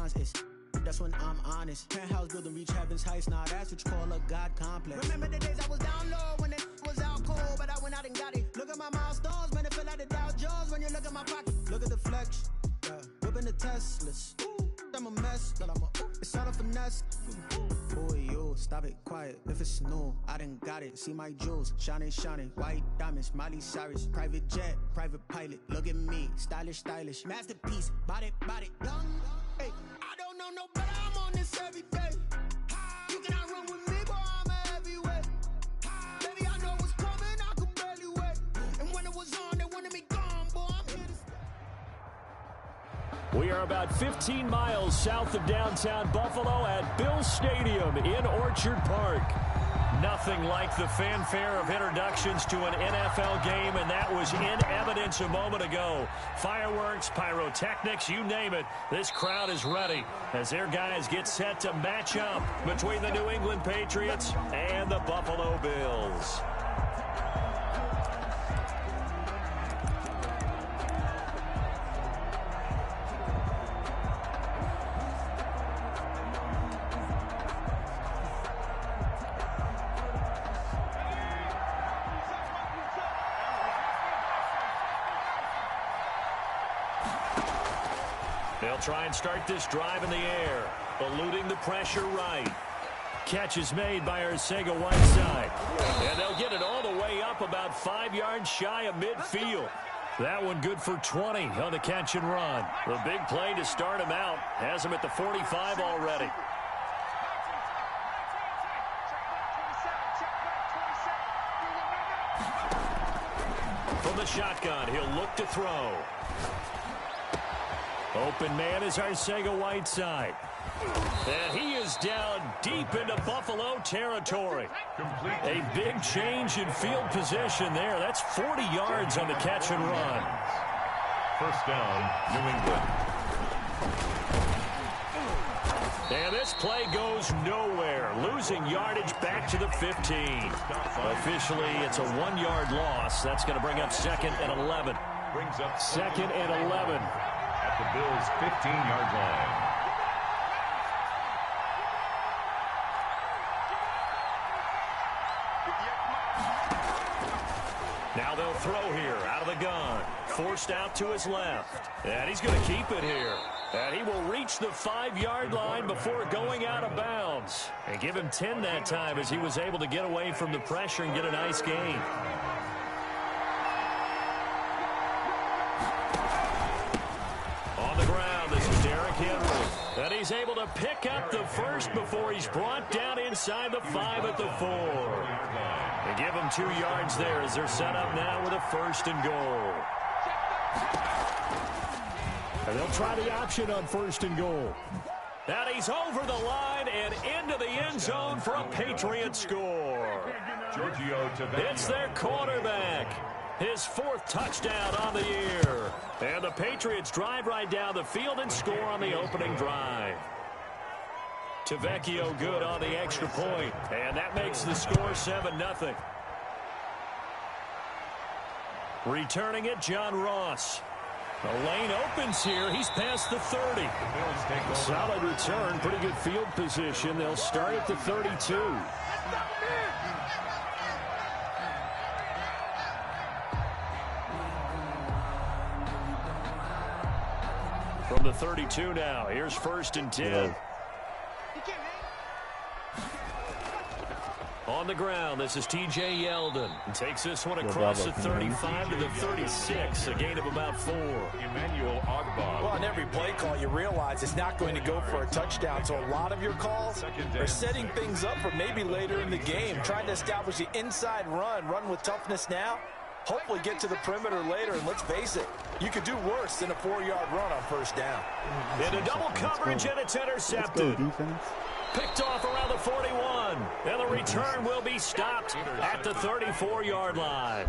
response is, that's when I'm honest. Penthouse building, reach heaven's heights. Nah, that's what you call a God complex. Remember the days I was down low when it was out cold, but I went out and got it. Look at my milestones, man, it feel like the Dow Jones when you look at my pocket. Look at the flex, yeah. Whipping the Teslas. I'm a mess, but it's all a finesse. Boy, yo, stop it, quiet. If it's new, I done got it. See my jewels, shining, shining. White diamonds, Miley Cyrus. Private jet, private pilot. Look at me, stylish, stylish. Masterpiece, body, young. Hey, I don't know no better. I'm on this every day. You cannot run with me, boy. I'm a heavyweight. Baby, I know what's coming. I could barely wait. And when it was on, they wanted me gone, boy. I'm here to stay. We are about 15 miles south of downtown Buffalo at Bills Stadium in Orchard Park. Nothing like the fanfare of introductions to an NFL game, and that was in evidence a moment ago. Fireworks, pyrotechnics, you name it. This crowd is ready as their guys get set to match up between the New England Patriots and the Buffalo Bills. They'll try and start this drive in the air, eluding the pressure right. Catch is made by Arcega-Whiteside. And they'll get it all the way up about 5 yards shy of midfield. That one good for 20 on the catch and run. The big play to start him out has him at the 45 already. From the shotgun, he'll look to throw. Open man is Arcega-Whiteside. And he is down deep into Buffalo territory. A big change in field position there. That's 40 yards on the catch and run. First down, New England. And this play goes nowhere. Losing yardage back to the 15. Officially, it's a 1-yard loss. That's going to bring up second and 11. Brings up second and 11. At the Bills' 15-yard line. Now they'll throw here out of the gun. Forced out to his left. And he's going to keep it here. And he will reach the 5-yard line before going out of bounds. And give him 10 that time as he was able to get away from the pressure and get a nice gain. And he's able to pick up the first before he's brought down inside the 5 at the 4. They give him 2 yards there as they're set up now with a first and goal. And they'll try the option on first and goal. And he's over the line and into the end zone for a Patriots score. It's their quarterback. His 4th touchdown on the year. And the Patriots drive right down the field and score on the opening drive. Tavecchio good on the extra point. And that makes the score 7-0. Returning it, John Ross. The lane opens here. He's past the 30. Solid return. Pretty good field position. They'll start at the 32. From the 32 now, here's first and 10. On the ground, this is T.J. Yeldon. And takes this one across the 35 to the 36, a gain of about 4. Emmanuel Ogbah. Well, on every play call, you realize it's not going to go for a touchdown, so a lot of your calls are setting things up for maybe later in the game, trying to establish the inside run with toughness now. Hopefully get to the perimeter later, and let's face it, you could do worse than a 4-yard run on first down. Into double coverage, and it's intercepted. Picked off around the 41, and the return will be stopped at the 34-yard line.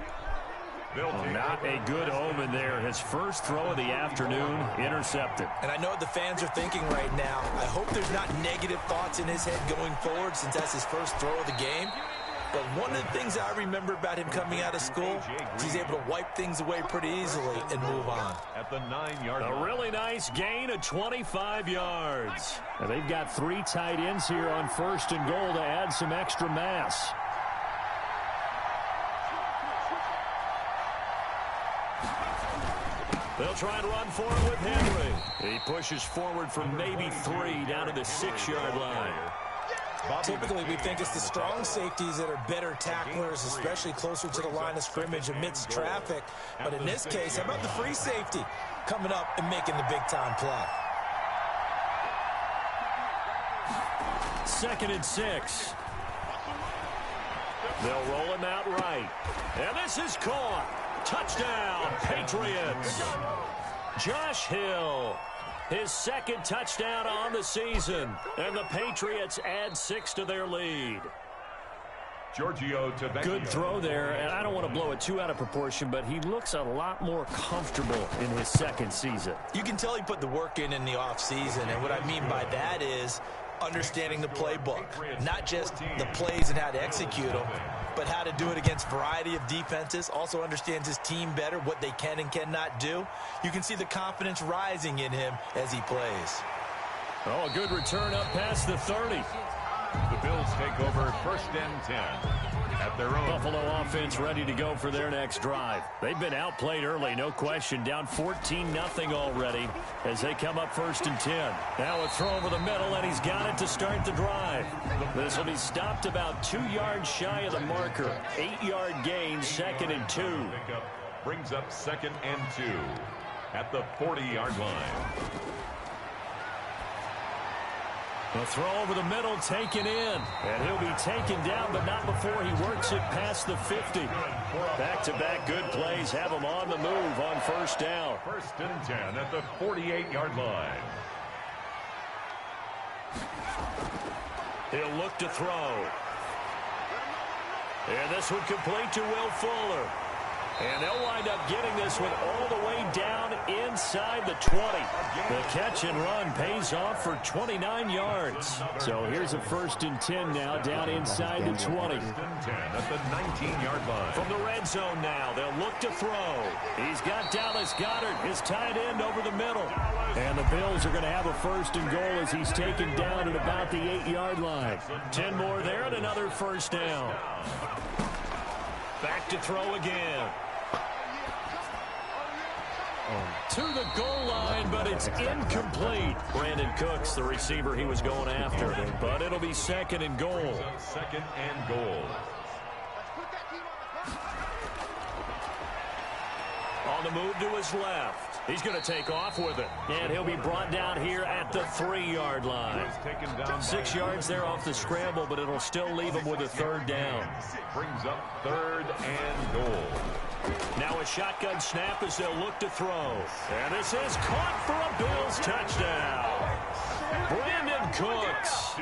Not a good omen there. His first throw of the afternoon intercepted. And I know what the fans are thinking right now. I hope there's not negative thoughts in his head going forward since that's his first throw of the game. But one of the things I remember about him coming out of school is he's able to wipe things away pretty easily and move on. At the 9-yard line. A really nice gain of 25 yards. And they've got 3 tight ends here on 1st and goal to add some extra mass. They'll try and run for it with Henry. He pushes forward for maybe 3 down to the 6-yard line. Typically, we think it's the strong safeties that are better tacklers, especially closer to the line of scrimmage amidst traffic. But in this case, how about the free safety coming up and making the big-time play? 2nd and 6. They'll roll him out right. And this is caught. Touchdown, Patriots. Josh Hill, his 2nd touchdown on the season. And the Patriots add 6 to their lead. Good throw there, and I don't want to blow it too out of proportion, but he looks a lot more comfortable in his 2nd season. You can tell he put the work in the offseason, and what I mean by that is understanding the playbook. Not just the plays and how to execute them, but how to do it against a variety of defenses. Also understands his team better, what they can and cannot do. You can see the confidence rising in him as he plays. Oh, a good return up past the 30. The Bills take over 1st and 10 at their own. Buffalo offense ready to go for their next drive. They've been outplayed early, no question. Down 14-0 already as they come up 1st and 10. Now a throw over the middle, and he's got it to start the drive. This will be stopped about 2 yards shy of the marker. 8-yard gain, 2nd and 2. Brings up 2nd and 2 at the 40-yard line. A throw over the middle taken in. And he'll be taken down, but not before he works it past the 50. Back-to-back good plays have him on the move on 1st down. 1st and 10 at the 48-yard line. He'll look to throw. And this one complete to Will Fuller. And they'll wind up getting this one all the way down inside the 20. The catch and run pays off for 29 yards. So here's a 1st and 10 now down inside the 20. 1st and 10 at the 19-yard line. From the red zone now, they'll look to throw. He's got Dallas Goedert, his tight end, over the middle. And the Bills are going to have a 1st and goal as he's taken down at about the 8-yard line. 10 more there and another 1st down. Back to throw again. To the goal line, but it's incomplete. Brandon Cooks, the receiver he was going after. But it'll be 2nd and goal. 2nd and goal. On the move to his left. He's going to take off with it. And he'll be brought down here at the 3-yard line. 6 yards there off the scramble, but it'll still leave him with a 3rd down. Brings up 3rd and goal. Now a shotgun snap as they'll look to throw. And this is caught for a Bills touchdown. Brandon Cooks,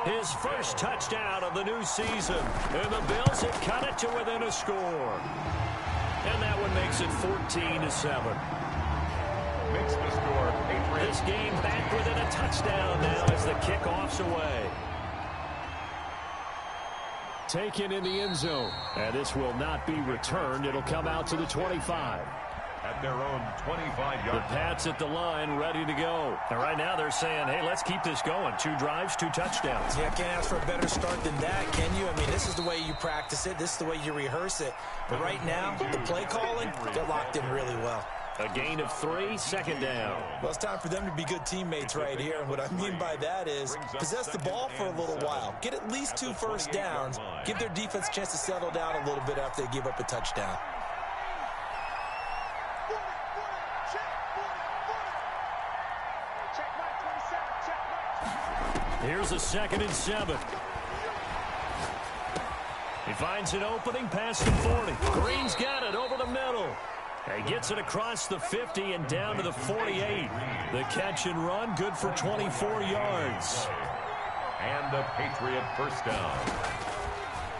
his 1st touchdown of the new season. And the Bills have cut it to within a score. And that one makes it 14-7. Makes the score Patriots. This game back within a touchdown now as the kickoff's away. Taken in the end zone. And this will not be returned. It'll come out to the 25. At their own 25-yard. The Pats at the line, ready to go. And right now they're saying, hey, let's keep this going. 2 drives, 2 touchdowns. Yeah, can't ask for a better start than that, can you? I mean, this is the way you practice it. This is the way you rehearse it. But right now, the play calling, they're locked in really well. A gain of 3, 2nd down. Well, it's time for them to be good teammates right here. And what I mean by that is possess the ball for a little while. Get at least 2 1st downs. Give their defense a chance to settle down a little bit after they give up a touchdown. Here's a 2nd and 7. He finds an opening past the 40. Green's got it over the middle. He gets it across the 50 and down to the 48. The catch and run, good for 24 yards. And a Patriot 1st down.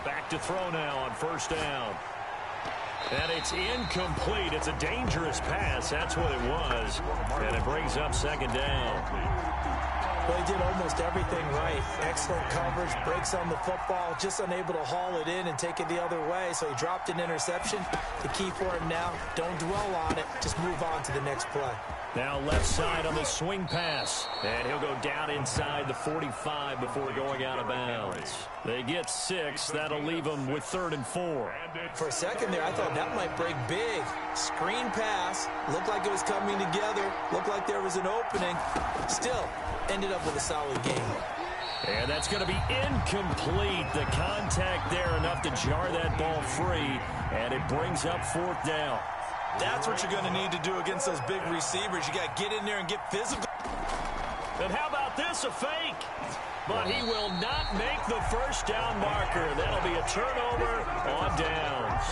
Back to throw now on 1st down. And it's incomplete. It's a dangerous pass. That's what it was. And it brings up 2nd down. Well, he did almost everything right. Excellent coverage, breaks on the football, just unable to haul it in and take it the other way. So he dropped an interception. The key for him now, don't dwell on it. Just move on to the next play. Now left side on the swing pass. And he'll go down inside the 45 before going out of bounds. They get 6. That'll leave them with 3rd and 4. For a second there, I thought that might break big. Screen pass. Looked like it was coming together. Looked like there was an opening. Still, ended up with a solid game. And that's going to be incomplete. The contact there enough to jar that ball free. And it brings up 4th down. That's what you're going to need to do against those big receivers. You got to get in there and get physical. And how about this, a fake? But he will not make the first down marker. That'll be a turnover on downs.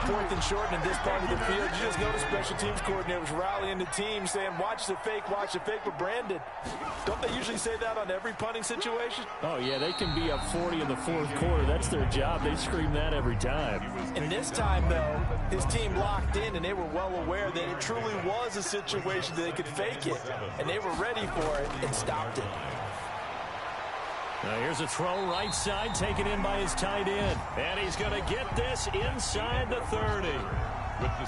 4th and short in this part of the field. You just notice special teams coordinators rallying the team saying, watch the fake, but Brandon, don't they usually say that on every punting situation? Oh, yeah, they can be up 40 in the 4th quarter. That's their job. They scream that every time. And this time, though, his team locked in, and they were well aware that it truly was a situation that they could fake it. And they were ready for it and stopped it. Now here's a throw right side taken in by his tight end. And he's going to get this inside the 30.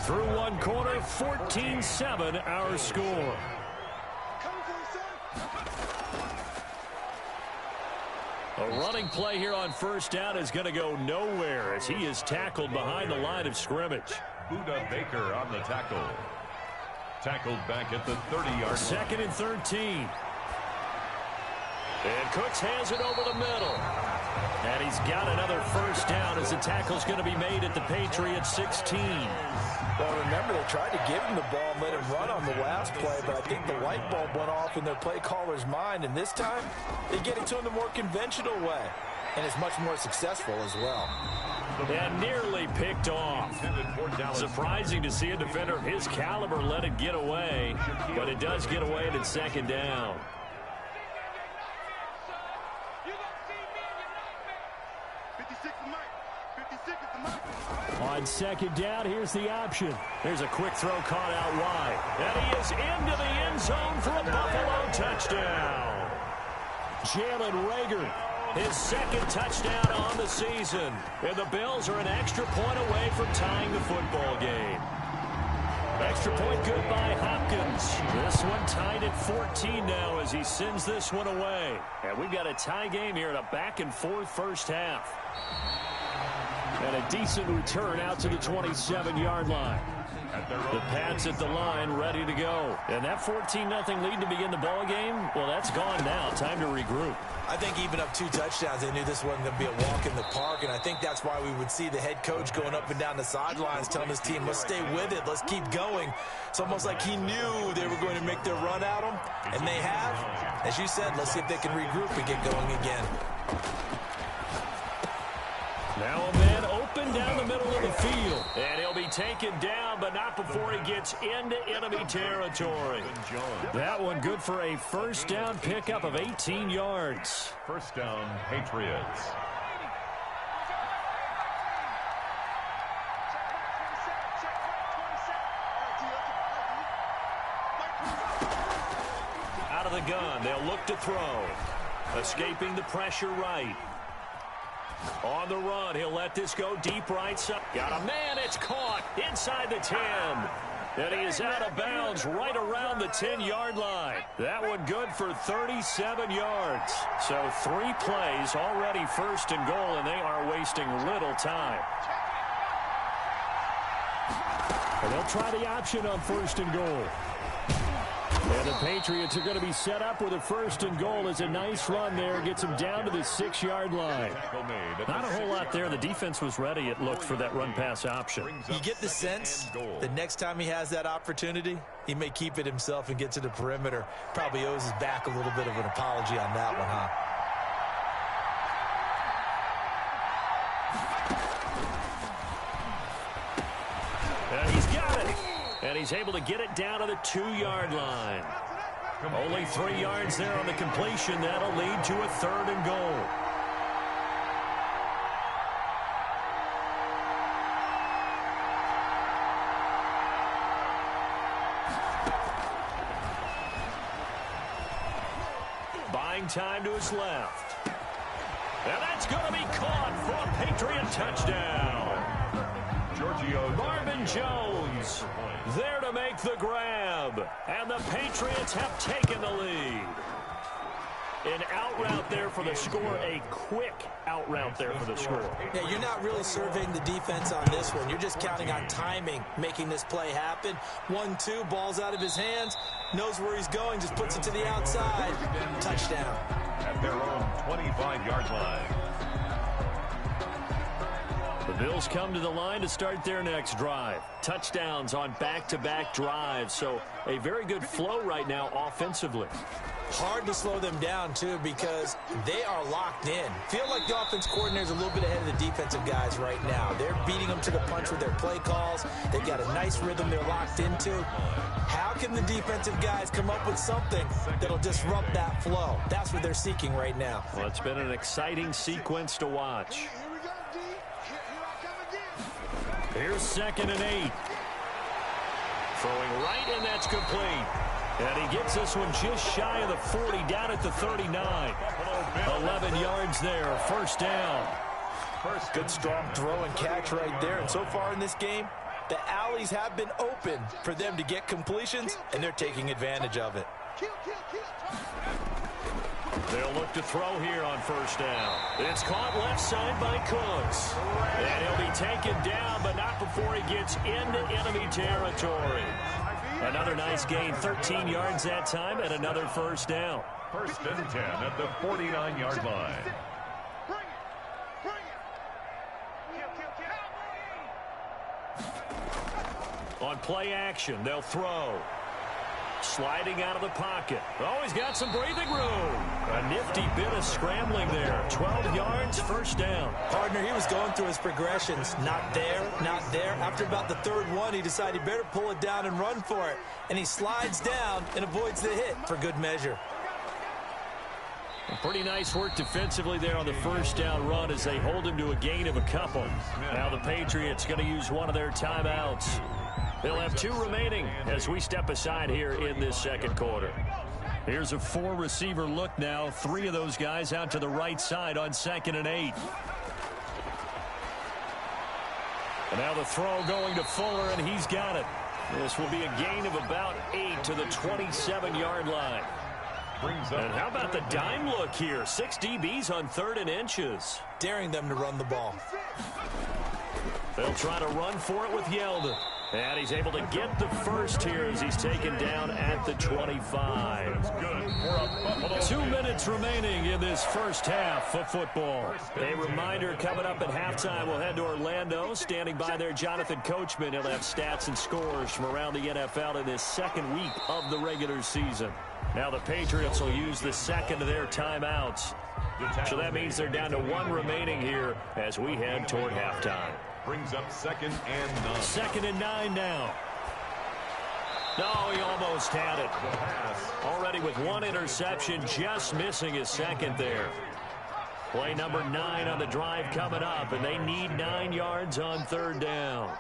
Through one quarter, 14-7 our score. A running play here on first down is going to go nowhere as he is tackled behind the line of scrimmage. Buda Baker on the tackle. Tackled back at the 30-yard line. 2nd and 13. And Cooks hands it over the middle. And he's got another first down as the tackle's going to be made at the Patriots 16. Well, remember, they tried to give him the ball and let him run on the last play, but I think the light bulb went off in their play caller's mind. And this time, they get it to him the more conventional way. And it's much more successful as well. And nearly picked off. Surprising to see a defender of his caliber let it get away. But it does get away at 2nd down. On 2nd down, here's the option. There's a quick throw caught out wide. And he is into the end zone for a Buffalo touchdown. Jalen Reagor, his 2nd touchdown on the season. And the Bills are an extra point away from tying the football game. Extra point good by Hopkins. This one tied at 14 now as he sends this one away. And we've got a tie game here in a back-and-forth first half. And a decent return out to the 27-yard line. The Pats at the line, ready to go. And that 14-0 lead to begin the ball game, well, that's gone now. Time to regroup. I think even up 2 touchdowns, they knew this wasn't going to be a walk in the park, and I think that's why we would see the head coach going up and down the sidelines telling his team, let's stay with it, let's keep going. It's almost like he knew they were going to make their run at him, and they have. As you said, let's see if they can regroup and get going again. Now a man open down the middle of the field. And he'll be taken down, but not before he gets into enemy territory. That one good for a first down pickup of 18 yards. First down, Patriots. Out of the gun, they'll look to throw. Escaping the pressure right. On the run, he'll let this go deep right side. Got a man, it's caught inside the 10. And he is out of bounds right around the 10-yard line. That one good for 37 yards. So 3 plays already first and goal, and they are wasting little time. And they'll try the option on first and goal. And the Patriots are going to be set up with a first and goal as a nice run there. Gets them down to the 6-yard line. Not a whole lot there. The defense was ready, it looked, for that run-pass option. You get the sense the next time he has that opportunity, he may keep it himself and get to the perimeter. Probably owes his back a little bit of an apology on that one, huh? And he's got it. And he's able to get it down to the 2-yard line. Only 3 yards there on the completion. That'll lead to a 3rd and goal. Playing time to his left. And that's going to be caught for a Patriot touchdown. Marvin Jones there to make the grab. And the Patriots have taken the lead. An out route there for the score, a quick out route there for the score. Yeah, you're not really surveying the defense on this one. You're just counting on timing, making this play happen. 1-2, ball's out of his hands, knows where he's going, just puts it to the outside. Touchdown. At their own 25-yard line. The Bills come to the line to start their next drive. Touchdowns on back-to-back drives, so a very good flow right now offensively. Hard to slow them down, too, because they are locked in. Feel like the offense coordinator is a little bit ahead of the defensive guys right now. They're beating them to the punch with their play calls. They've got a nice rhythm they're locked into. How can the defensive guys come up with something that'll disrupt that flow? That's what they're seeking right now. Well, it's been an exciting sequence to watch. Here's 2nd and 8. Throwing right, and that's complete. And he gets this one just shy of the 40, down at the 39. 11 yards there, first down. Good, strong throw and catch right there. And so far in this game, the alleys have been open for them to get completions, and they're taking advantage of it. They'll look to throw here on first down. It's caught left side by Cooks. And he'll be taken down, but not before he gets into enemy territory. Another nice gain, 13 yards that time, and another first down. 1st and 10 at the 49-yard line. On play action, they'll throw. Sliding out of the pocket. Oh, he's got some breathing room. A nifty bit of scrambling there. 12 yards, first down. Partner, he was going through his progressions. Not there, not there. After about the 3rd one, he decided he better pull it down and run for it. And he slides down and avoids the hit for good measure. Pretty nice work defensively there on the first down run as they hold him to a gain of a couple. Now the Patriots going to use one of their timeouts. They'll have 2 remaining as we step aside here in this second quarter. Here's a 4-receiver look now. 3 of those guys out to the right side on 2nd and 8. And now the throw going to Fuller, and he's got it. This will be a gain of about 8 to the 27-yard line. And how about the dime look here? 6 DBs on 3rd and inches. Daring them to run the ball. They'll try to run for it with Yeldon. And he's able to get the first here as he's taken down at the 25. 2 minutes remaining in this first half of football. A reminder, coming up at halftime, we'll head to Orlando. Standing by there, Jonathan Coachman. He'll have stats and scores from around the NFL in this second week of the regular season. Now the Patriots will use the second of their timeouts. So that means they're down to 1 remaining here as we head toward halftime. Brings up 2nd and 9. 2nd and 9 now. No, he almost had it. Already with 1 interception, just missing his 2nd there. Play number 9 on the drive coming up, and they need 9 yards on 3rd down.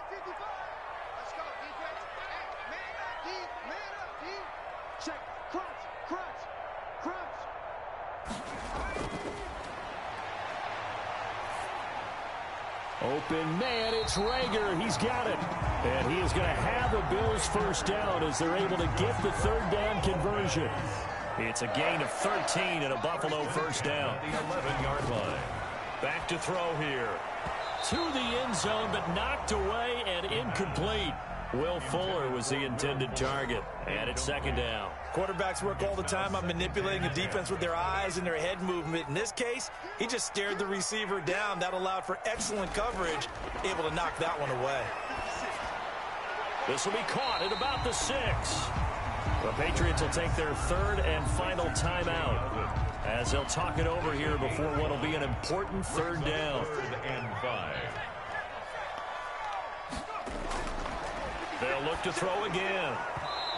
Open man, it's Rager. He's got it. And he is going to have a Bills first down as they're able to get the 3rd down conversion. It's a gain of 13 and a Buffalo first down. The 11-yard line. Back to throw here. To the end zone, but knocked away and incomplete. Will Fuller was the intended target. And it's 2nd down. Quarterbacks work all the time on manipulating the defense with their eyes and their head movement. In this case, he just stared the receiver down. That allowed for excellent coverage, able to knock that one away. This will be caught at about the 6. The Patriots will take their 3rd and final timeout as they'll talk it over here before what will be an important 3rd down. 3rd and 5. They'll look to throw again.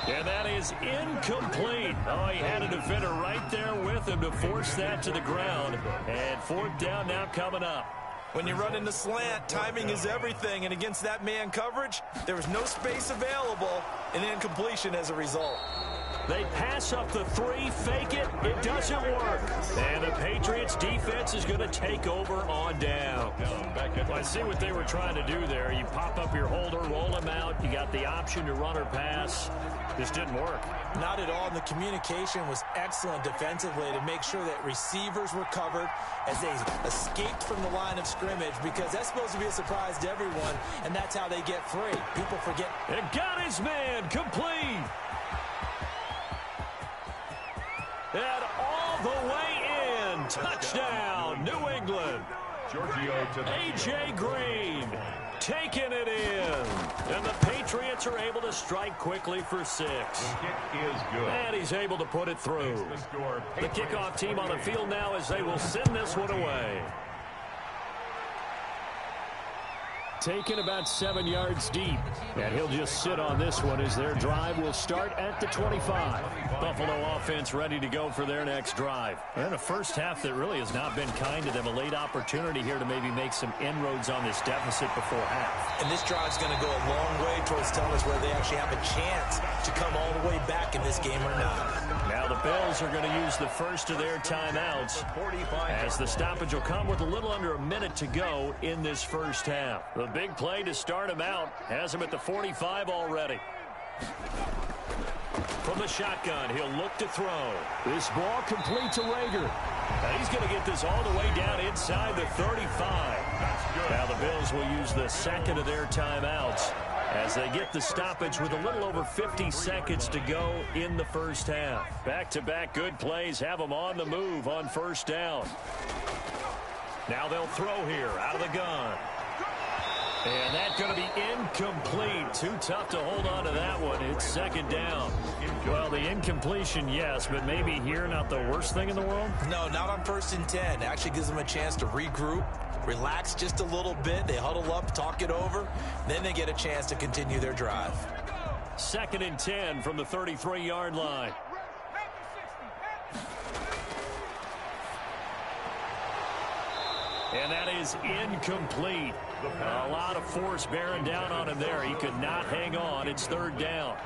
And that is incomplete. Oh, he had a defender right there with him to force that to the ground. And 4th down now coming up. When you run into slant, timing is everything. And against that man coverage, there was no space available and incompletion as a result. They pass up the 3, fake it. It doesn't work. And the Patriots defense is going to take over on down. Well, I see what they were trying to do there. You pop up your holder, roll him out. You got the option to run or pass. This didn't work. Not at all. And the communication was excellent defensively to make sure that receivers were covered as they escaped from the line of scrimmage, because that's supposed to be a surprise to everyone, and that's how they get free. People forget. And got his man complete. And all the way in. Touchdown, New England. A.J. Green taking it in. And the Patriots are able to strike quickly for 6. And he's able to put it through. The kickoff team on the field now as they will send this one away. Taken about 7 yards deep. And he'll just sit on this one as their drive will start at the 25. Buffalo offense ready to go for their next drive. And a first half that really has not been kind to them. A late opportunity here to maybe make some inroads on this deficit before half. And this drive's going to go a long way towards telling us whether they actually have a chance to come all the way back in this game or not. Now the Bills are going to use the first of their timeouts as the stoppage will come with a little under a minute to go in this first half. The big play to start him out has him at the 45 already. From the shotgun, he'll look to throw. This ball complete to Rager. And he's going to get this all the way down inside the 35. Now the Bills will use the second of their timeouts as they get the stoppage with a little over 50 seconds to go in the first half. Back-to-back good plays have them on the move on first down. Now they'll throw here out of the gun. And that's going to be incomplete. Too tough to hold on to that one. It's second down. Well, the incompletion, yes, but maybe here not the worst thing in the world? No, not on 1st and 10. It actually gives them a chance to regroup, relax just a little bit. They huddle up, talk it over. Then they get a chance to continue their drive. 2nd and 10 from the 33-yard line. And that is incomplete. A lot of force bearing down on him there. He could not hang on. It's 3rd down.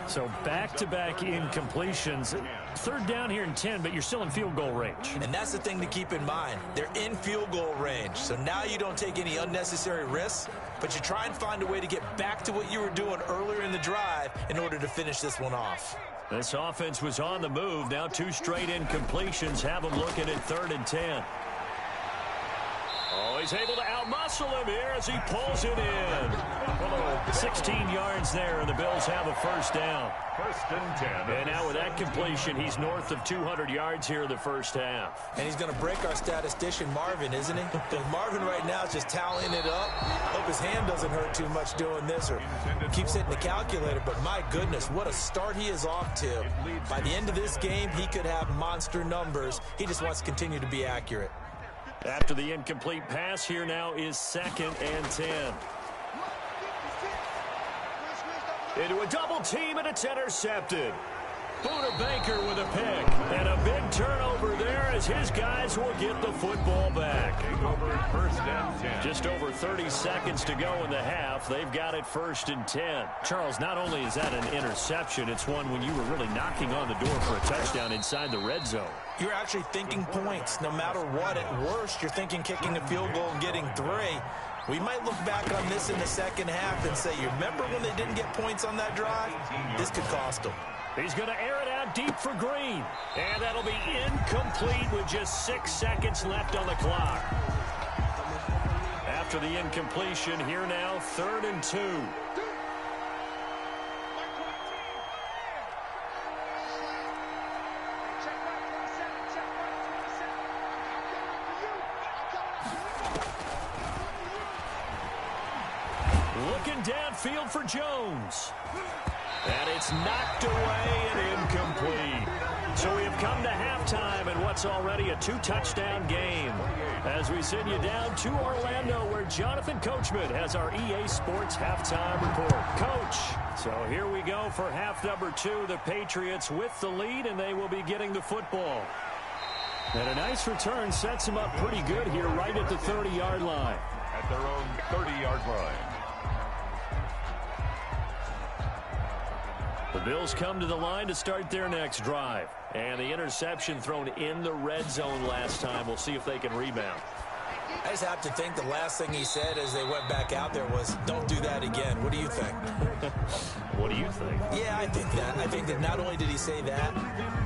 So back-to-back incompletions. 3rd down here in 10, but you're still in field goal range. And that's the thing to keep in mind. They're in field goal range. So now you don't take any unnecessary risks, but you try and find a way to get back to what you were doing earlier in the drive in order to finish this one off. This offense was on the move. Now 2 straight incompletions have them looking at 3rd and 10. Oh, he's able to outmuscle him here as he pulls it in. 16 yards there, and the Bills have a first down. 1st and 10. And now with that completion, he's north of 200 yards here in the first half. And he's going to break our statistician, Marvin, isn't he? Because Marvin right now is just tallying it up. Hope his hand doesn't hurt too much doing this or keeps hitting the calculator. But my goodness, what a start he is off to. By the end of this game, he could have monster numbers. He just wants to continue to be accurate. After the incomplete pass, here now is 2nd and 10. Into a double team, and it's intercepted. Buda Baker with a pick. And a big turnover there as his guys will get the football back. Over 1st and 10. Just over 30 seconds to go in the half. They've got it 1st and 10. Charles, not only is that an interception, it's one when you were really knocking on the door for a touchdown inside the red zone. You're actually thinking points. No matter what, at worst, you're thinking kicking a field goal and getting 3. We might look back on this in the second half and say, you remember when they didn't get points on that drive? This could cost them. He's going to air it out deep for Green. And that'll be incomplete with just 6 seconds left on the clock. After the incompletion, here now, 3rd and 2. Looking downfield for Jones. And it's knocked away and incomplete. So we have come to halftime in what's already a 2-touchdown game. As we send you down to Orlando, where Jonathan Coachman has our EA Sports halftime report. Coach, so here we go for half number 2. The Patriots with the lead, and they will be getting the football. And a nice return sets them up pretty good here right at the 30-yard line. At their own 30-yard line. The Bills come to the line to start their next drive. And the interception thrown in the red zone last time. We'll see if they can rebound. I just have to think the last thing he said as they went back out there was, don't do that again. What do you think? What do you think? Yeah, I think that. I think that not only did he say that,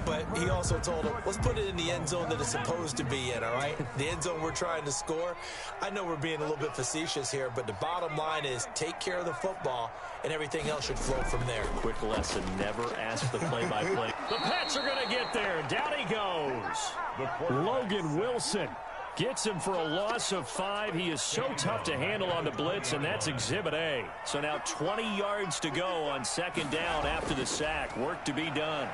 but he also told him, let's put it in the end zone that it's supposed to be in, all right? The end zone we're trying to score. I know we're being a little bit facetious here, but the bottom line is take care of the football, and everything else should flow from there. Quick lesson, never ask the play-by-play. The Pats are going to get there. Down he goes. Logan Wilson gets him for a loss of 5. He is so tough to handle on the blitz, and that's Exhibit A. So now 20 yards to go on second down after the sack. Work to be done.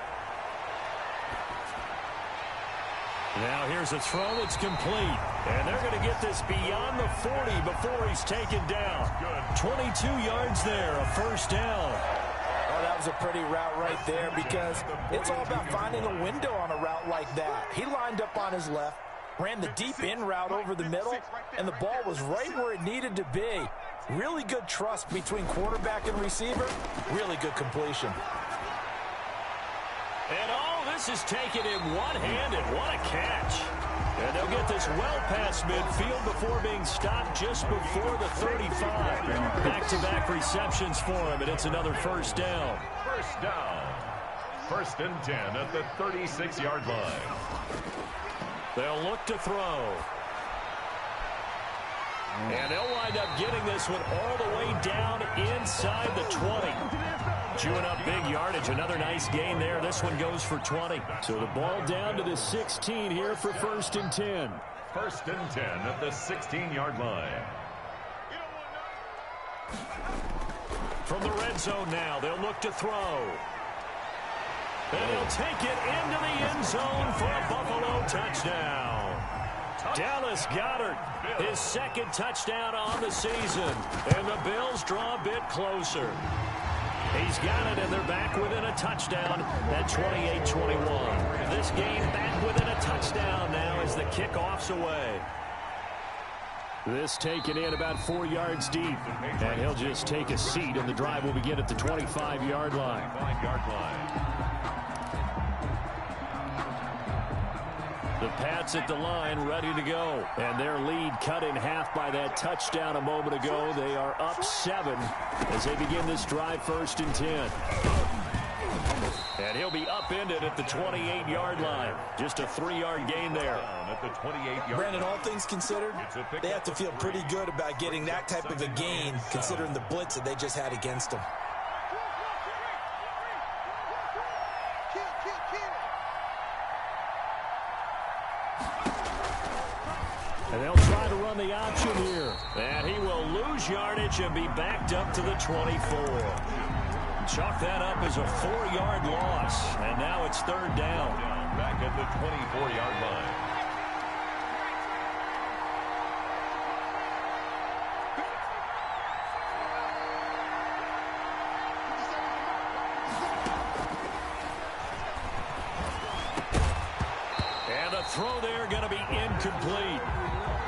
Now here's a throw. It's complete. And they're going to get this beyond the 40 before he's taken down. 22 yards there, a first down. Oh, that was a pretty route right there because it's all about finding a window on a route like that. He lined up on his left, ran the deep in route over the middle, and the ball was right where it needed to be. Really good trust between quarterback and receiver. Really good completion. And this is taken in one-handed. What a catch. And they'll get this well past midfield before being stopped just before the 35. Back-to-back receptions for him, and it's another first down. First down. 1st and 10 at the 36-yard line. They'll look to throw. And they'll wind up getting this one all the way down inside the 20. Chewing up big yardage. Another nice gain there. This one goes for 20. So the ball down to the 16 here for 1st and 10. 1st and 10 at the 16-yard line. From the red zone now, they'll look to throw. And he'll take it into the end zone for a Buffalo touchdown. Dallas Goedert, his 2nd touchdown on the season. And the Bills draw a bit closer. He's got it, and they're back within a touchdown at 28-21. This game back within a touchdown now as the kickoff's away. This taken in about 4 yards deep. And he'll just take a seat, and the drive will begin at the 25-yard line. The Pats at the line, ready to go. And their lead cut in half by that touchdown a moment ago. They are up 7 as they begin this drive 1st and 10. And he'll be upended at the 28-yard line. Just a 3-yard gain there. Brandon, all things considered, they have to feel pretty good about getting that type of a gain considering the blitz that they just had against them. And they'll try to run the option here. And he will lose yardage and be backed up to the 24. Chalk that up as a 4-yard loss. And now it's 3rd down. Back at the 24-yard line. And the throw there going to be incomplete.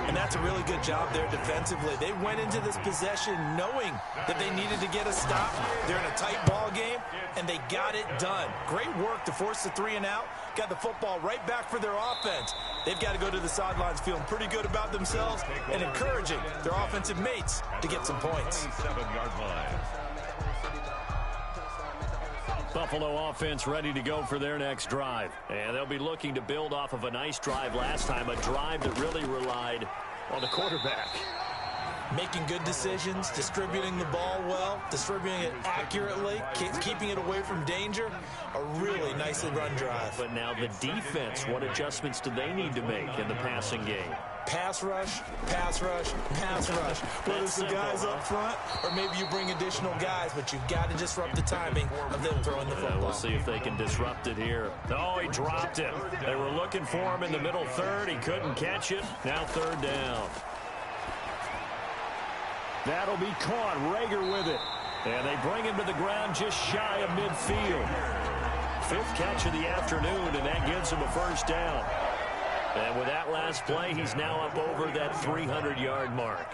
And that's a really good job there defensively. They went into this possession knowing that they needed to get a stop. They're in a tight ball game, and they got it done. Great work to force the 3 and out. Got the football right back for their offense. They've got to go to the sidelines feeling pretty good about themselves and encouraging their offensive mates to get some points. 27-yard line. Buffalo offense ready to go for their next drive. And they'll be looking to build off of a nice drive last time, a drive that really relied on the quarterback. Making good decisions, distributing the ball well, distributing it accurately, keeping it away from danger. A really nicely run drive. But now the defense, what adjustments do they need to make in the passing game? Pass rush, pass rush, pass rush. Whether it's the guys up front or maybe you bring additional guys, but you've got to disrupt the timing of them throwing the football. We'll see if they can disrupt it here. Oh, he dropped it. They were looking for him in the middle third. He couldn't catch it. Now 3rd down. That'll be caught. Rager with it. And they bring him to the ground just shy of midfield. 5th catch of the afternoon, and that gives him a 1st down. And with that last play, he's now up over that 300-yard mark.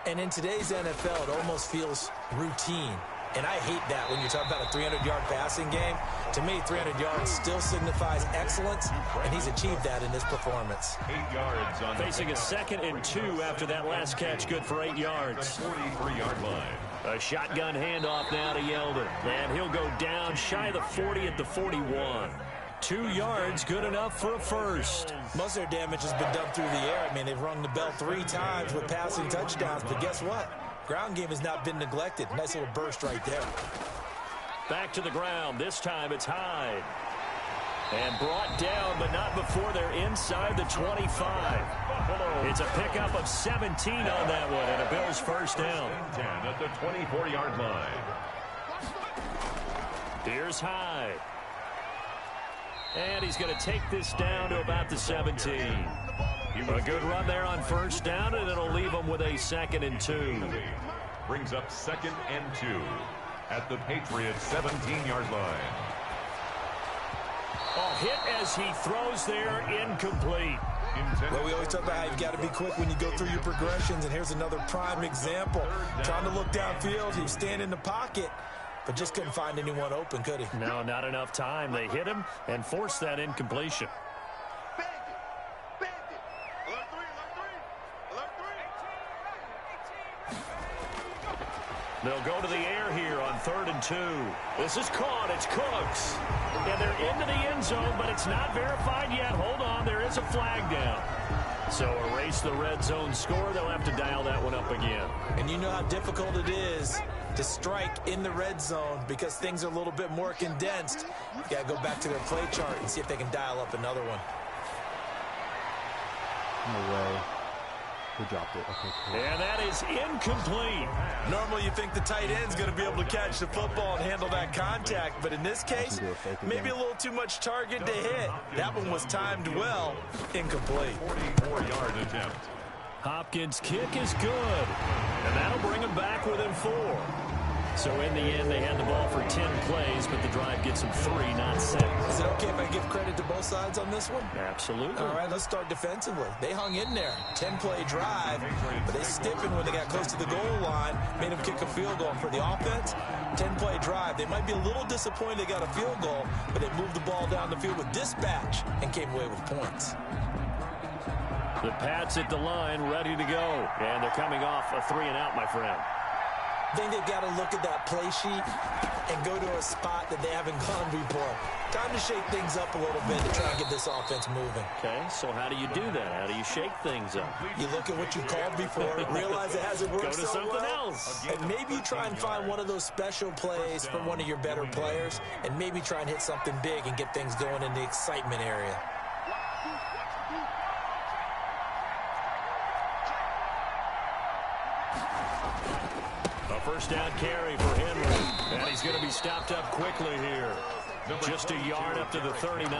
And in today's NFL, it almost feels routine. And I hate that when you talk about a 300-yard passing game. To me, 300 yards still signifies excellence, and he's achieved that in this performance. 8 yards on facing a 2nd and 2 after that last catch, good for 8 yards. 43-yard line. A shotgun handoff now to Yeldon, and he'll go down shy of the 40 at the 41. 2 yards, good enough for a first. Most of their damage has been done through the air. I mean, they've rung the bell 3 times with passing touchdowns, but guess what? Ground game has not been neglected. Nice little burst right there. Back to the ground. This time it's Hyde. And brought down, but not before they're inside the 25. It's a pickup of 17 on that one, and a Bills first down. 10 at the 24-yard line. Here's Hyde. And he's going to take this down to about the 17. A good run there on first down, and it'll leave him with a 2nd and 2. Brings up 2nd and 2 at the Patriots 17-yard line. Oh, hit as he throws there, incomplete. Well, we always talk about how you've got to be quick when you go through your progressions, and here's another prime example. Trying to look downfield, he was standing in the pocket, but just couldn't find anyone open, could he? No, not enough time. They hit him and forced that incompletion. They'll go to the air here on 3rd and 2. This is caught. It's Cooks. And they're into the end zone, but it's not verified yet. Hold on. There is a flag down. So erase the red zone score. They'll have to dial that one up again. And you know how difficult it is to strike in the red zone because things are a little bit more condensed. You got to go back to their play chart and see if they can dial up another one. No way. He dropped it. Okay, cool. And that is incomplete. Normally you think the tight end's going to be able to catch the football and handle that contact, but in this case, maybe a little too much target to hit. That one was timed well. Incomplete. 44-yard attempt. Hopkins' kick is good. And that'll bring him back within 4. So in the end, they had the ball for 10 plays, but the drive gets them 3, not 6. Is it okay if I give credit to both sides on this one? Absolutely. All right, let's start defensively. They hung in there. 10-play drive, but they stiffened when they got close to the goal line, made them kick a field goal. For the offense, 10-play drive. They might be a little disappointed they got a field goal, but they moved the ball down the field with dispatch and came away with points. The Pats at the line, ready to go. And they're coming off a 3-and-out, my friend. I think they've got to look at that play sheet and go to a spot that they haven't gone before. Time to shake things up a little bit to try and get this offense moving. Okay, so how do you do that? How do you shake things up? You look at what you called before, realize it hasn't worked Go to so something well, else. and maybe you try and find one of those special plays from one of your better players, and maybe try and hit something big and get things going in the excitement area. First down carry for Henry. And he's going to be stopped up quickly here. Just a yard up to the 39.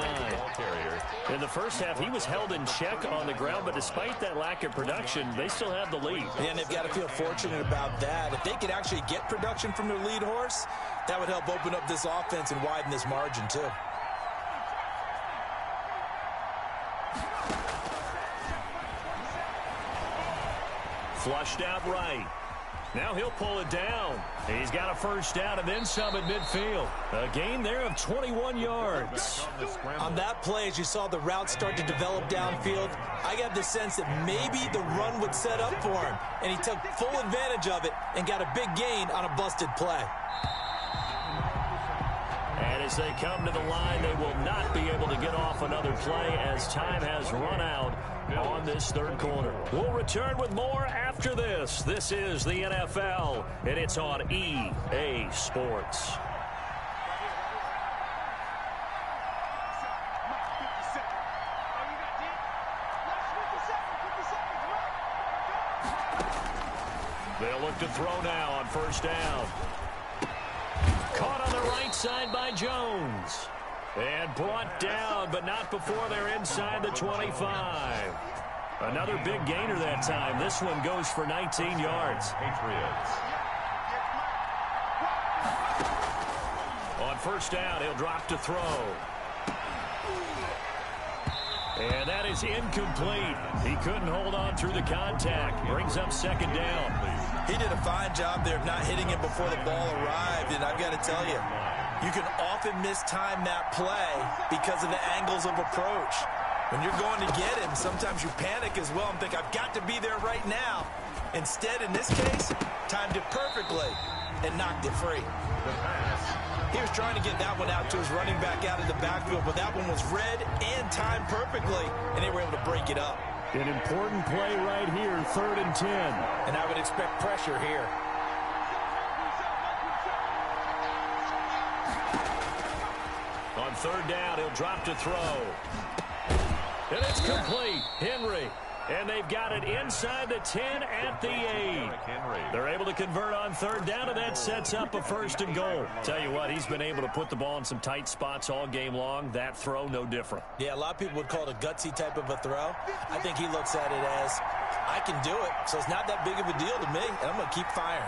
In the first half, he was held in check on the ground, but despite that lack of production, they still have the lead. And they've got to feel fortunate about that. If they could actually get production from their lead horse, that would help open up this offense and widen this margin, too. Flushed out right. Now he'll pull it down. He's got a first down and then some at midfield. A gain there of 21 yards. On that play, as you saw the route start to develop downfield, I got the sense that maybe the run would set up for him. And he took full advantage of it and got a big gain on a busted play. And as they come to the line, they will not be able to get off another play as time has run out on this third quarter. We'll return with more after this. This is the NFL, and it's on EA Sports. They'll look to throw now on first down. Caught on the right side by Jones. And brought down, but not before they're inside the 25. Another big gainer that time. This one goes for 19 yards. Patriots. On first down, he'll drop to throw. And that is incomplete. He couldn't hold on through the contact. Brings up second down. He did a fine job there of not hitting him before the ball arrived, and I've got to tell you, you can often mistime that play because of the angles of approach. When you're going to get him, sometimes you panic as well and think, I've got to be there right now. Instead, in this case, timed it perfectly and knocked it free. He was trying to get that one out to his running back out of the backfield, but that one was read and timed perfectly, and they were able to break it up. An important play right here, 3rd and 10. And I would expect pressure here. On 3rd down, he'll drop to throw. And it's complete. Henry. And they've got it inside the 10 at the 8. They're able to convert on 3rd down, and that sets up a 1st and goal. Tell you what, he's been able to put the ball in some tight spots all game long. That throw, no different. Yeah, a lot of people would call it a gutsy type of a throw. I think he looks at it as, I can do it, so it's not that big of a deal to me, and I'm going to keep firing.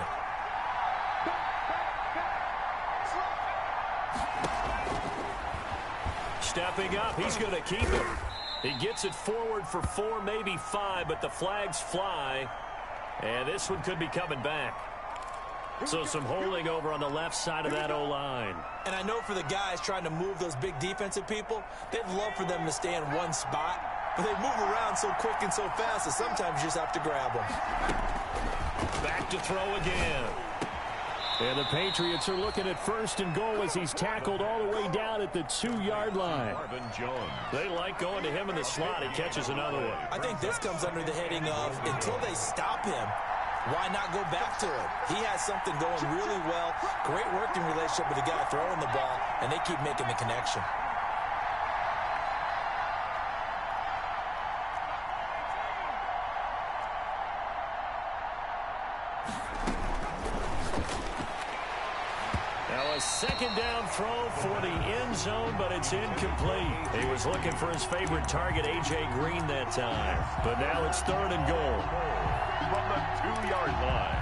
Stepping up, he's going to keep it. He gets it forward for 4, maybe 5, but the flags fly. And this one could be coming back. So some holding over on the left side of that O-line. And I know for the guys trying to move those big defensive people, they'd love for them to stay in one spot. But they move around so quick and so fast that sometimes you just have to grab them. Back to throw again. And the Patriots are looking at 1st and goal as he's tackled all the way down at the 2-yard line. They like going to him in the slot. He catches another one. I think this comes under the heading of, until they stop him, why not go back to it? He has something going really well. Great working relationship with the guy throwing the ball, and they keep making the connection. Now a 2nd down throw for the end zone, but it's incomplete. He was looking for his favorite target, A.J. Green, that time. But now it's 3rd and goal. From the 2-yard line.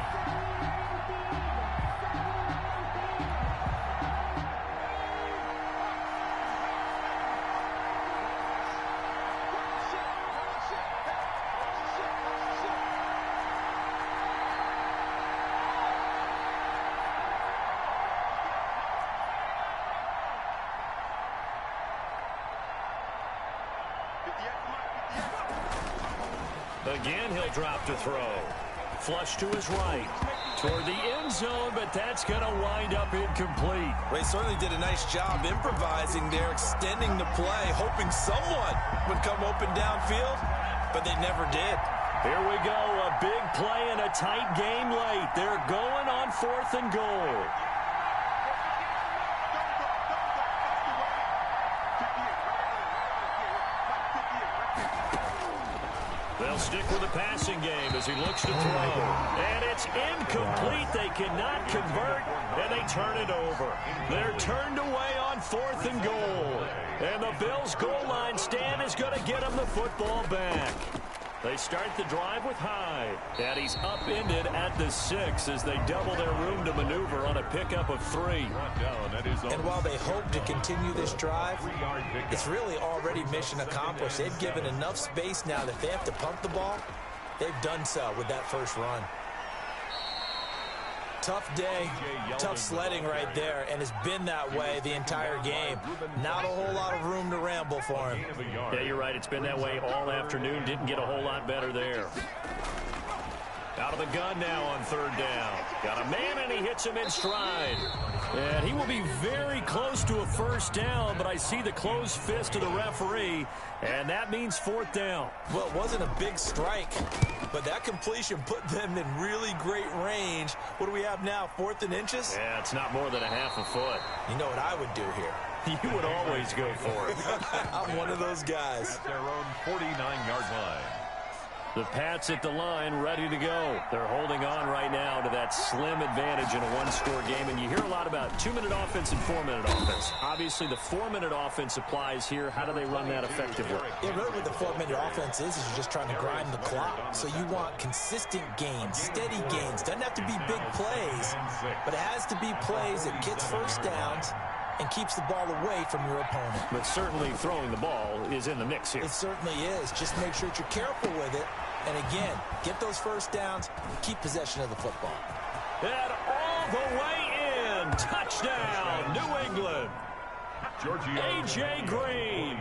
Again, he'll drop to throw. Flush to his right. Toward the end zone, but that's going to wind up incomplete. Well, he certainly did a nice job improvising there, extending the play, hoping someone would come open downfield, but they never did. Here we go, a big play and a tight game late. They're going on 4th and goal. They'll stick with the passing game as he looks to throw. And it's incomplete. They cannot convert, and they turn it over. They're turned away on 4th and goal. And the Bills' goal line stand is going to get them the football back. They start the drive with Hyde. And he's upended at the 6 as they double their room to maneuver on a pickup of 3. And while they hope to continue this drive, it's really already mission accomplished. They've given enough space now that if they have to pump the ball, they've done so with that first run. Tough day, tough sledding right there, and it's been that way the entire game. Not a whole lot of room to ramble for him. Yeah, you're right. It's been that way all afternoon. Didn't get a whole lot better there. Out of the gun now on 3rd down. Got a man, and he hits him in stride. And he will be very close to a 1st down, but I see the closed fist of the referee, and that means 4th down. Well, it wasn't a big strike, but that completion put them in really great range. What do we have now, 4th and inches? Yeah, it's not more than a half a foot. You know what I would do here? You would always go for it. I'm one of those guys. At their own 49-yard line. The Pats at the line, ready to go. They're holding on right now to that slim advantage in a one-score game. And you hear a lot about 2-minute offense and 4-minute offense. Obviously, the 4-minute offense applies here. How do they run that effectively? Yeah, really what the 4-minute offense is you're just trying to grind the clock. So you want consistent gains, steady gains. Doesn't have to be big plays, but it has to be plays that gets first downs and keeps the ball away from your opponent. But certainly throwing the ball is in the mix here. It certainly is. Just make sure that you're careful with it. And again, get those first downs, keep possession of the football. And all the way in. Touchdown, New England. A.J. Green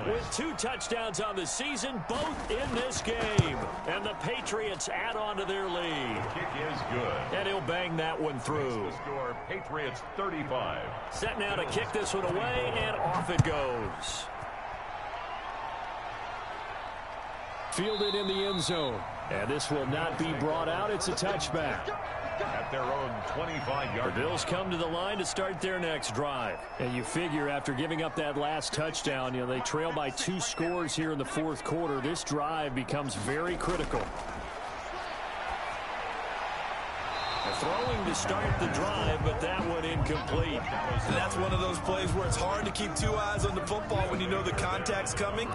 with 2 touchdowns on the season, both in this game. And the Patriots add on to their lead. The kick is good. And he'll bang that one through. The score, Patriots 35. Set now to kick this one away, and off it goes. Fielded in the end zone. And this will not be brought out. It's a touchback. At their own 25-yard The Bills come to the line to start their next drive. And you figure after giving up that last touchdown, they trail by 2 scores here in the fourth quarter. This drive becomes very critical. Throwing to start the drive, but that one incomplete. And that's one of those plays where it's hard to keep 2 eyes on the football when you know the contact's coming,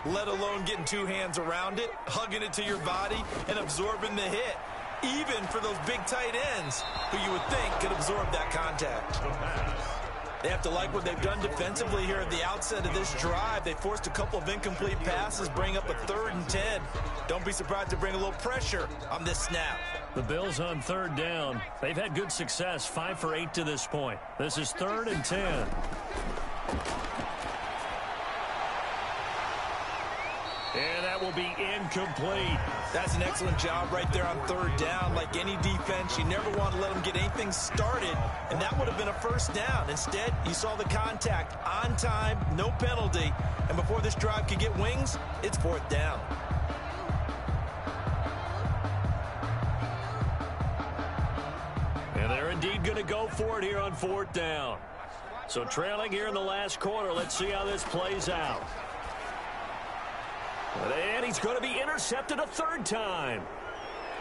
let alone getting 2 hands around it, hugging it to your body, and absorbing the hit. Even for those big tight ends who you would think could absorb that contact. They have to like what they've done defensively here at the outset of this drive. They forced a couple of incomplete passes, bring up a 3rd and 10. Don't be surprised to bring a little pressure on this snap. The Bills on 3rd down. They've had good success, 5 for 8 to this point. This is 3rd and 10. And that will be incomplete. That's an excellent job right there on 3rd down. Like any defense, you never want to let them get anything started, and that would have been a 1st down. Instead, you saw the contact on time, no penalty, and before this drive could get wings, it's 4th down. And they're indeed going to go for it here on 4th down. So trailing here in the last quarter, let's see how this plays out. And he's going to be intercepted a 3rd time.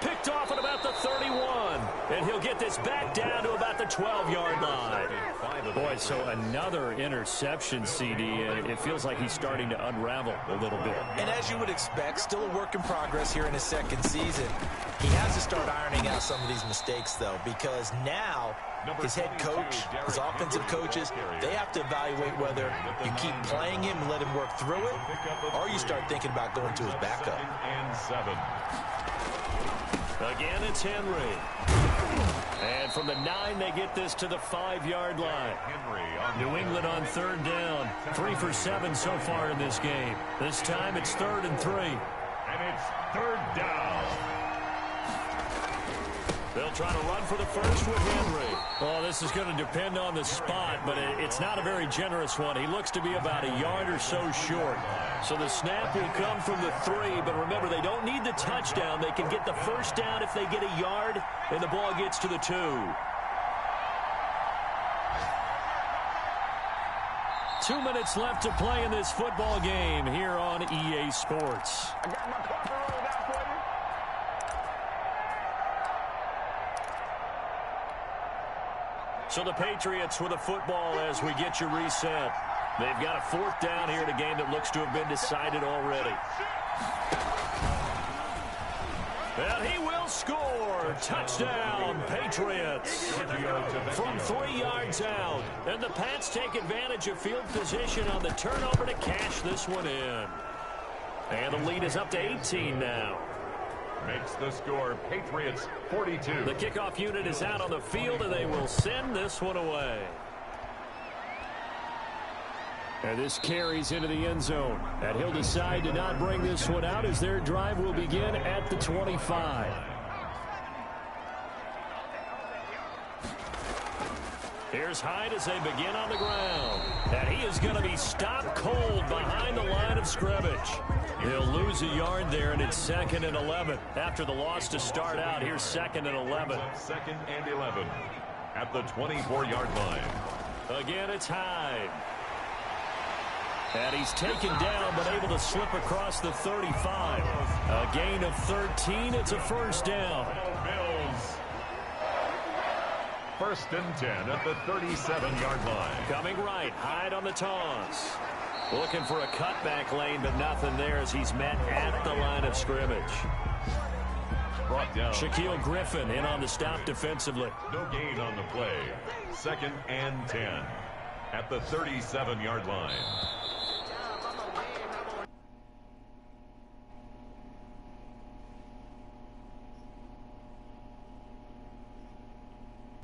Picked off at about the 31. And he'll get this back down to about the 12-yard line. Boy, so another interception, CD. It feels like he's starting to unravel a little bit. And as you would expect, still a work in progress here in his 2nd season. He has to start ironing out some of these mistakes, though, because now his head coach, his offensive coaches, they have to evaluate whether you keep playing him and let him work through it, or you start thinking about going to his backup. And 7. Again, it's Henry. And from the 9, they get this to the 5-yard line. New England on 3rd down. 3 for 7 so far in this game. This time it's 3rd and 3. And it's 3rd down. They'll try to run for the first with Henry. Oh, this is going to depend on the spot, but it's not a very generous one. He looks to be about a yard or so short. So the snap will come from the 3, but remember, they don't need the touchdown. They can get the 1st down if they get a yard, and the ball gets to the 2. 2 minutes left to play in this football game here on EA Sports. I got my coffee rolled out for you. So the Patriots with a football as we get you reset. They've got a 4th down here in a game that looks to have been decided already. And he will score. Touchdown, Patriots. From 3 yards out. And the Pats take advantage of field position on the turnover to cash this one in. And the lead is up to 18 now. Makes the score Patriots 42. The kickoff unit is out on the field, and they will send this one away. And this carries into the end zone. And he'll decide to not bring this one out as their drive will begin at the 25. Here's Hyde as they begin on the ground. And he is going to be stopped cold behind the line of scrimmage. He'll lose a yard there, and it's 2nd and 11. After the loss to start out, here's 2nd and 11. 2nd and 11 at the 24-yard line. Again, it's Hyde. And he's taken down, but able to slip across the 35. A gain of 13. It's a 1st down. Bills. 1st and 10 at the 37-yard line. Coming right, Hyde on the toss. Looking for a cutback lane, but nothing there as he's met at the line of scrimmage. Brought down. Shaquille Griffin in on the stop defensively. No gain on the play. 2nd and 10. at the 37-yard line.